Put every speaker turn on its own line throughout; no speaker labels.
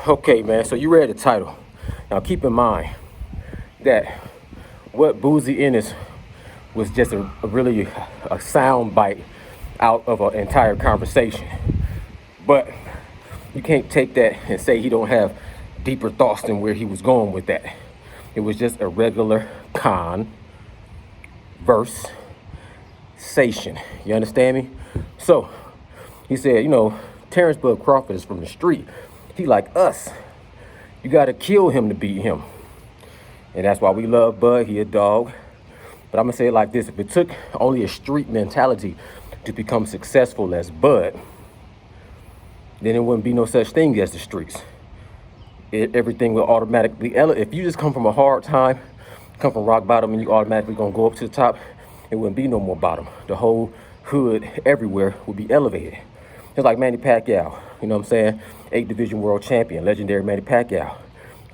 Okay, man, so you read the title. Now keep in mind that what Bozy Ennis was just a really a sound bite out of an entire conversation. But you can't take that and say he don't have deeper thoughts than where he was going with that. It was just a regular conversation. You understand me? So he said, Terrence Bud Crawford is from the street. He like us. You gotta kill him to beat him. And that's why we love Bud. He a dog. But I'm gonna say it like this. If it took only a street mentality to become successful as Bud, then it wouldn't be no such thing as the streets. Everything will automatically elevate. If you just come from a hard time, come from rock bottom, and you automatically gonna go up to the top, it wouldn't be no more bottom. The whole hood everywhere would be elevated. It's like Manny Pacquiao, you know what I'm saying? 8 division world champion, legendary Manny Pacquiao.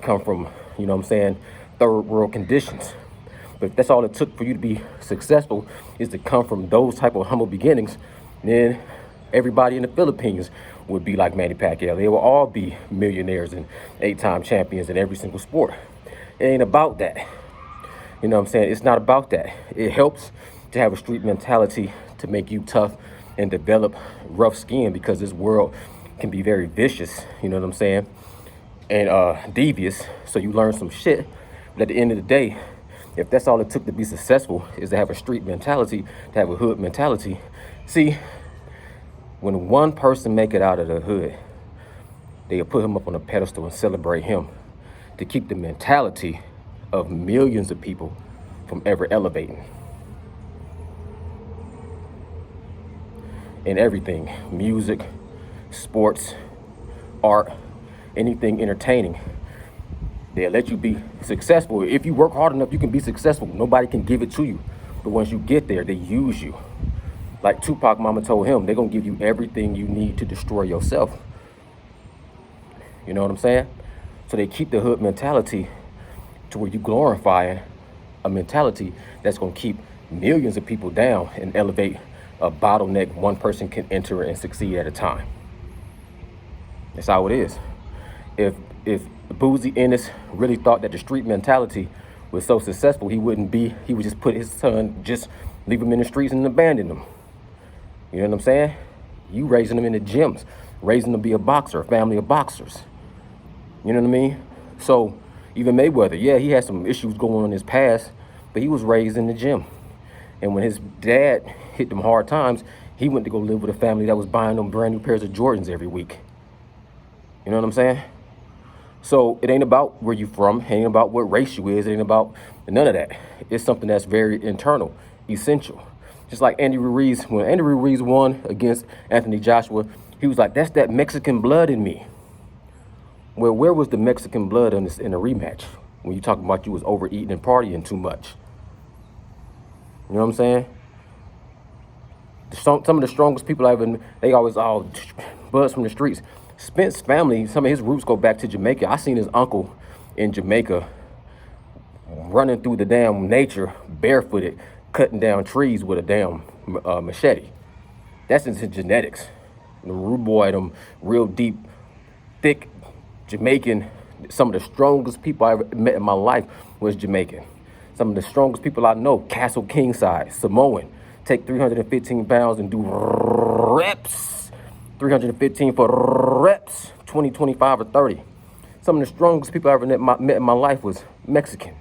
Come from, third world conditions. But if that's all it took for you to be successful is to come from those type of humble beginnings, then everybody in the Philippines would be like Manny Pacquiao. They will all be millionaires and 8-time champions in every single sport. It ain't about that. You know what I'm saying? It's not about that. It helps to have a street mentality to make you tough and develop rough skin, because this world can be very vicious, you know what I'm saying? And devious. So you learn some shit. But at the end of the day, if that's all it took to be successful is to have a street mentality, to have a hood mentality. See, when one person make it out of the hood, they'll put him up on a pedestal and celebrate him to keep the mentality of millions of people from ever elevating. In everything, music, sports, art, anything entertaining, they'll let you be successful. If you work hard enough, you can be successful. Nobody can give it to you. But once you get there, they use you. Like Tupac mama told him, they're going to give you everything you need to destroy yourself. You know what I'm saying? So they keep the hood mentality to where you glorifying a mentality that's going to keep millions of people down and elevate a bottleneck one person can enter and succeed at a time. That's how it is. If Bozy Ennis really thought that the street mentality was so successful, he would just put his son, just leave him in the streets and abandon him. You know what I'm saying? You raising him in the gyms, raising him to be a boxer, a family of boxers. You know what I mean? So even Mayweather, yeah, he had some issues going on in his past, but he was raised in the gym. And when his dad hit them hard times, he went to go live with a family that was buying them brand new pairs of Jordans every week. You know what I'm saying? So it ain't about where you from, it ain't about what race you is, it ain't about none of that. It's something that's very internal, essential. Just like Andy Ruiz, when Andy Ruiz won against Anthony Joshua, he was like, that's that Mexican blood in me. Well, where was the Mexican blood in a rematch? When you talking about you was overeating and partying too much. You know what I'm saying? Some of the strongest people I've ever, they always all buzz from the streets. Spence's family, some of his roots go back to Jamaica. I seen his uncle in Jamaica running through the damn nature, barefooted, cutting down trees with a damn machete. That's in his genetics. The rude boy, them real deep, thick Jamaican. Some of the strongest people I ever met in my life was Jamaican. Some of the strongest people I know, Castle King size, Samoan, take 315 pounds and do reps. 315 for reps, 20, 25, or 30. Some of the strongest people I ever met in my life was Mexican.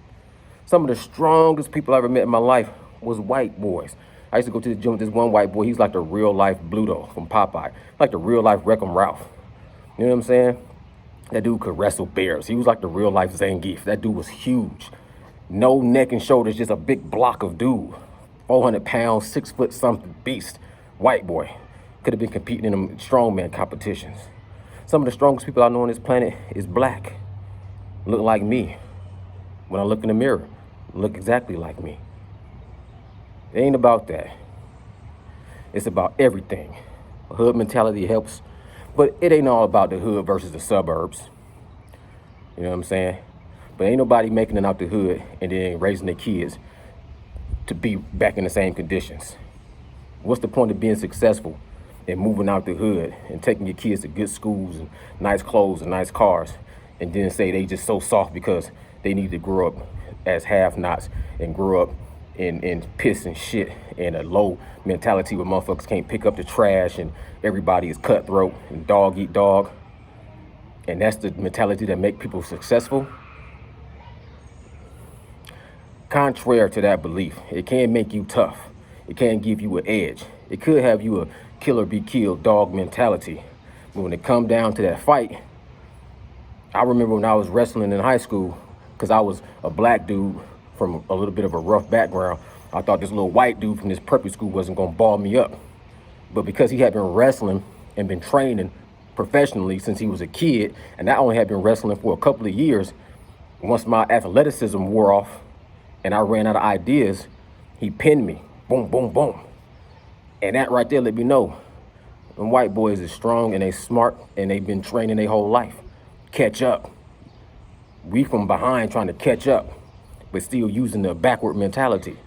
Some of the strongest people I ever met in my life was white boys. I used to go to the gym with this one white boy. He's like the real life Bluto from Popeye, like the real life Wreck-'em Ralph. You know what I'm saying? That dude could wrestle bears. He was like the real life Zangief. That dude was huge. No neck and shoulders, just a big block of dude. 400 pounds, 6 foot something beast. White boy. Could have been competing in them strongman competitions. Some of the strongest people I know on this planet is black. Look like me. When I look in the mirror, look exactly like me. It ain't about that. It's about everything. Hood mentality helps, but it ain't all about the hood versus the suburbs. You know what I'm saying? But ain't nobody making it out the hood and then raising their kids to be back in the same conditions. What's the point of being successful and moving out the hood and taking your kids to good schools and nice clothes and nice cars, and then say they just so soft because they need to grow up as have-nots and grow up in piss and shit and a low mentality where motherfuckers can't pick up the trash and everybody is cutthroat and dog eat dog. And that's the mentality that make people successful. Contrary to that belief, it can make you tough. It can give you an edge. It could have you a kill or be killed dog mentality. But when it come down to that fight, I remember when I was wrestling in high school, because I was a black dude from a little bit of a rough background, I thought this little white dude from this preppy school wasn't gonna ball me up. But because he had been wrestling and been training professionally since he was a kid, and I only had been wrestling for a couple of years, once my athleticism wore off and I ran out of ideas, he pinned me. Boom, boom, boom. And that right there let me know them white boys is strong and they smart and they've been training their whole life. Catch up. We from behind trying to catch up, but still using the backward mentality.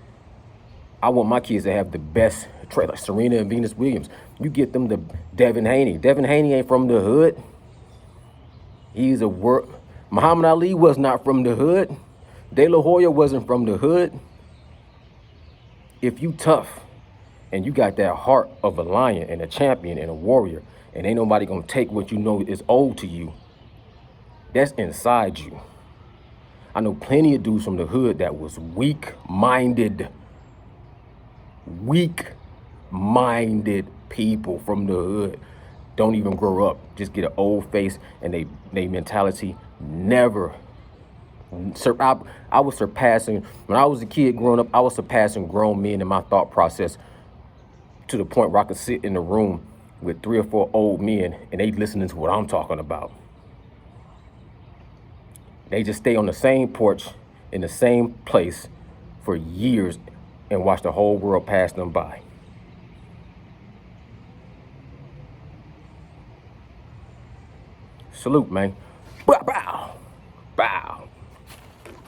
I want my kids to have the best trade, like Serena and Venus Williams. You get them to Devin Haney. Devin Haney ain't from the hood. He's a work. Muhammad Ali was not from the hood. De La Hoya wasn't from the hood. If you tough and you got that heart of a lion and a champion and a warrior, and ain't nobody gonna take what you know is owed to you, that's inside you. I know plenty of dudes from the hood that was weak-minded people from the hood. Don't even grow up, just get an old face, and they mentality never. I was surpassing, when I was a kid growing up, I was surpassing grown men in my thought process to the point where I could sit in the room with 3 or 4 old men and they listening to what I'm talking about. They just stay on the same porch in the same place for years and watch the whole world pass them by. Salute, man. Bow, bow.